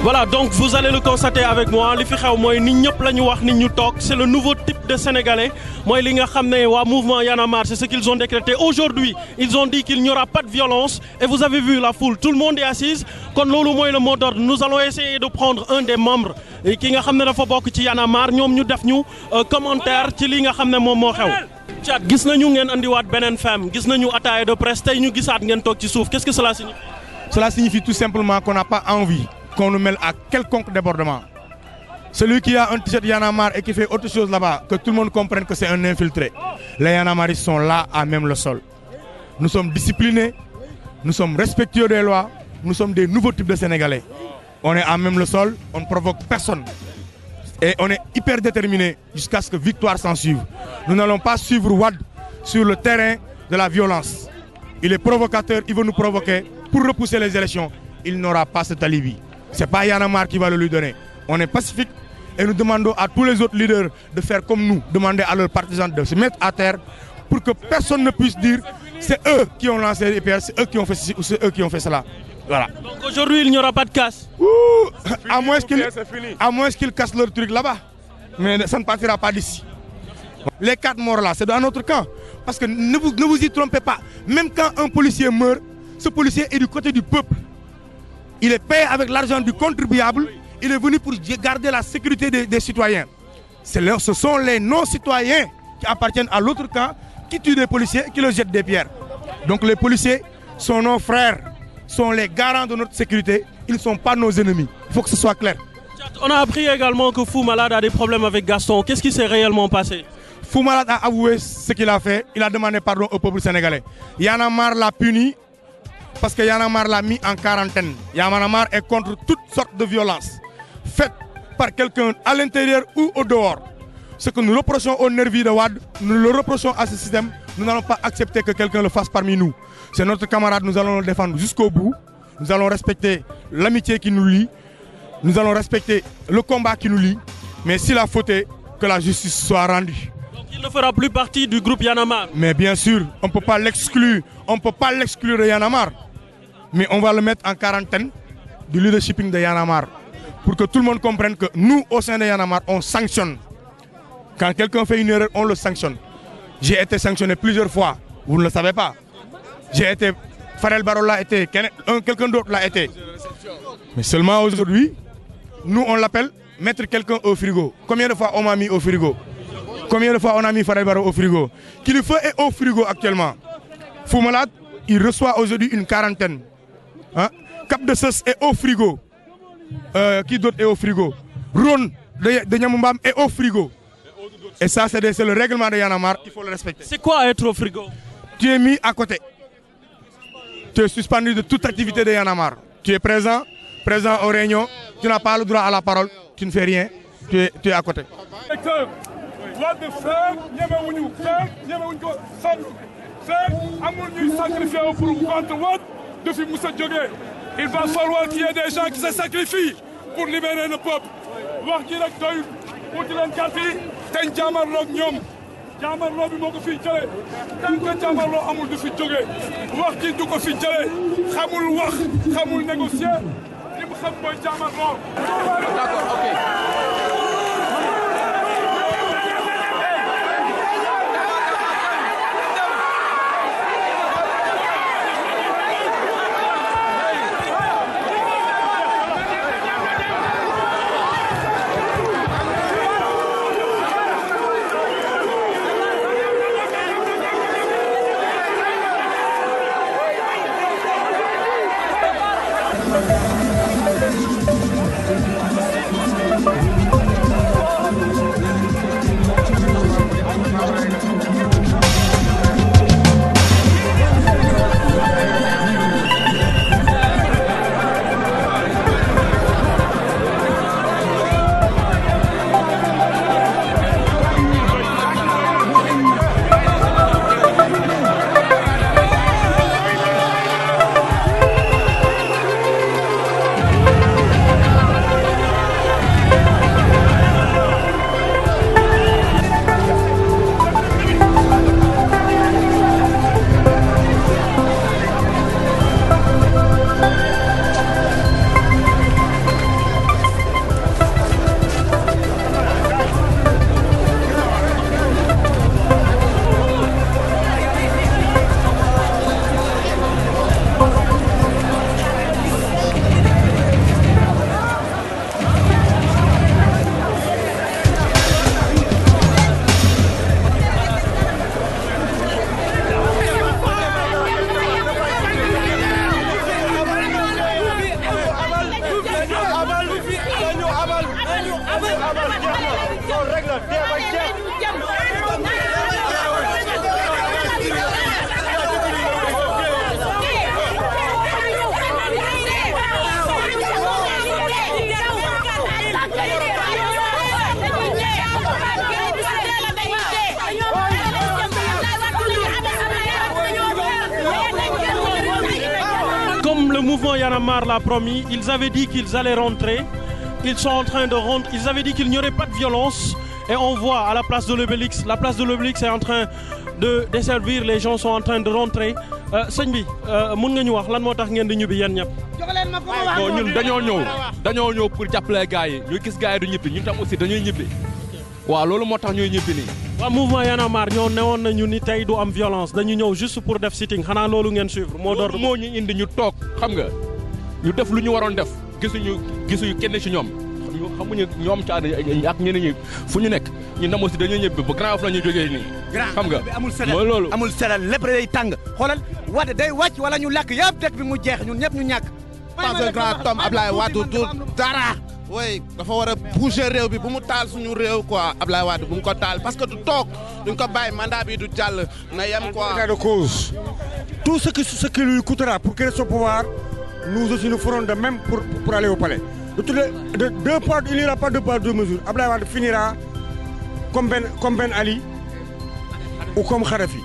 Voilà, donc vous allez le constater avec moi. Li fi xew mooy nit ñëpp la ñu wax nit ñu toog. C'est le nouveau type de Sénégalais. Mooy li nga xam ne waa mouvement Y'en a marre, c'est ce qu'ils ont décrété. Aujourd'hui, ils ont dit qu'il n'y aura pas de violence. Et vous avez vu la foule, tout le monde est assise. Kon loolu mooy le mot d'ordre. Nous allons essayer de prendre un des membres ki nga xam ne dafa bokk ci Y'en a marre ñoom ñu def ñu commentaire ci li nga xam ne moom moo xew. Thiat gis nañu ngeen andiwaat beneen femme gis nañu ataaya de presse tey ñu gisaat ngeen toog ci suuf. Qu'est-ce que cela signifie? Cela signifie tout simplement qu'on n'a pas envie qu'on nous mêle à quelconque débordement. Celui qui a un t-shirt Y'en a marre et qui fait autre chose là-bas, que tout le monde comprenne que c'est un infiltré. Les Y'en a marre sont là à même le sol. Nous sommes disciplinés, nous sommes respectueux des lois, nous sommes des nouveaux types de Sénégalais. On est à même le sol, on ne provoque personne. Et on est hyper déterminés jusqu'à ce que victoire s'en suive. Nous n'allons pas suivre Wade sur le terrain de la violence. Il est provocateur, il veut nous provoquer pour repousser les élections. Il n'aura pas cet alibi. Ce n'est pas Y'en a marre qui va le lui donner. On est pacifique et nous demandons à tous les autres leaders de faire comme nous, demander à leurs partisans de se mettre à terre pour que personne ne puisse dire c'est eux qui ont lancé les pierres, c'est eux qui ont fait ceci ou c'est eux qui ont fait cela. Voilà. Donc aujourd'hui, il n'y aura pas de casse. À moins qu'ils cassent leur truc là-bas. Mais ça ne partira pas d'ici. Les 4 morts là, c'est dans notre camp. Parce que ne vous y trompez pas. Même quand un policier meurt, ce policier est du côté du peuple. Il est payé avec l'argent du contribuable. Il est venu pour garder la sécurité des citoyens. Ce sont les non-citoyens qui appartiennent à l'autre camp, qui tuent des policiers et qui leur jettent des pierres. Donc les policiers sont nos frères, sont les garants de notre sécurité. Ils ne sont pas nos ennemis. Il faut que ce soit clair. On a appris également que Fou Malade a des problèmes avec Gaston. Qu'est-ce qui s'est réellement passé? Fou Malade a avoué ce qu'il a fait. Il a demandé pardon au peuple sénégalais. Y'en a marre l'a puni parce que Y'en a marre l'a mis en quarantaine. Y'en a marre est contre toutes sortes de violences faites par quelqu'un à l'intérieur ou au dehors. Ce que nous reprochons aux nervis de Wade, nous le reprochons à ce système. Nous n'allons pas accepter que quelqu'un le fasse parmi nous. C'est notre camarade, nous allons le défendre jusqu'au bout. Nous allons respecter l'amitié qui nous lie. Nous allons respecter le combat qui nous lie. Mais s'il a fauté, que la justice soit rendue. Donc il ne fera plus partie du groupe Y'en a marre. Mais bien sûr, on ne peut pas l'exclure. On ne peut pas l'exclure de Y'en a marre. Mais on va le mettre en quarantaine du leadershiping de Y'en a marre. Pour que tout le monde comprenne que nous, au sein de Y'en a marre, on sanctionne. Quand quelqu'un fait une erreur, on le sanctionne. J'ai été sanctionné plusieurs fois. Vous ne le savez pas. J'ai été... Farel Barol l'a été. Quelqu'un d'autre l'a été. Mais seulement aujourd'hui, nous, on l'appelle mettre quelqu'un au frigo. Combien de fois on m'a mis au frigo? Combien de fois on a mis Farel Barol au frigo? Kilifeu est au frigo actuellement. Fou Malade, il reçoit aujourd'hui une quarantaine. Hein? Cap de Sos est au frigo. Qui d'autre est au frigo? Ron de Nyamumbam est au frigo. Et ça, c'est le règlement de Y'en a marre, il faut le respecter. C'est quoi être au frigo? Tu es mis à côté. Tu es suspendu de toute activité de Y'en a marre. Tu es présent aux réunions, tu n'as pas le droit à la parole, tu ne fais rien, tu es à côté. Il va falloir qu'il y ait des gens qui se sacrifient pour libérer le peuple. Wax ji rek doyul wuti leen carte yi te jaamarloo ak ñoom jaamarloo bi moo ko fi jëlee tant que jaamarloo amul du fi jógee wax ji du ko fi jëlee xamul wax xamul négocier li mu xam mooy jaamarloo. D'accord, ok. le mouvement Y en a marre l'a promis. Ils avaient dit qu'ils allaient rentrer. Ils sont en train de rentrer. Ils avaient dit qu'il n'y aurait pas de violence. Et on voit à la place de l'Obélisque. La place de l'Obélisque est en train de desservir. Les gens sont en train de rentrer. sëñ bi mun nga ñu wax lan moo tax ngeen di ñibbi yéen ñëpp. bon ñun dañoo ñëw pour jàppale gars yi ñu gis gars yi du ñibbi ñun tam aussi dañuy ñibbi waaw loolu moo tax ñuy ñibbi nii. waa mouvement Y en a marre ñoo newoon nañu ni tey du am violence dañu ñëw juste pour def sitting xanaa loolu ngeen suivre. moo door moo ñu indi ñu toog xam nga ñu def lu ñu waroon def gisuñu kenn ci ñoom xamuñu ñoom caada ak ñeneen ñi fu ñu nekk ñun tam aussi dañuy ñibbi ba Grand Yoff la ñuy jógee nii. xam nga mooy loolu amul seral lépp day tàng xoolal Wade day wàcc wala ñu lakk yëpp dëkk bi mu jeex ñun ñëpp ñu ñàkk. pense que grand homme Ablaye Wade du dara. oui dafa war a bouger réew bi bu mu taal suñu réew quoi Ablaye Wade bu mu ko taal parce que du toog duñ ko bàyyi mandat bi du jàll na yem quoi. de cause tout ce qui lui coûtera pour créer son pouvoir nous aussi nous ferons de même pour aller au palais. De deux poids il n'y aura pas deux poids deux mesures Ablaye Wade finira comme Ben Ali ou comme Khadafi.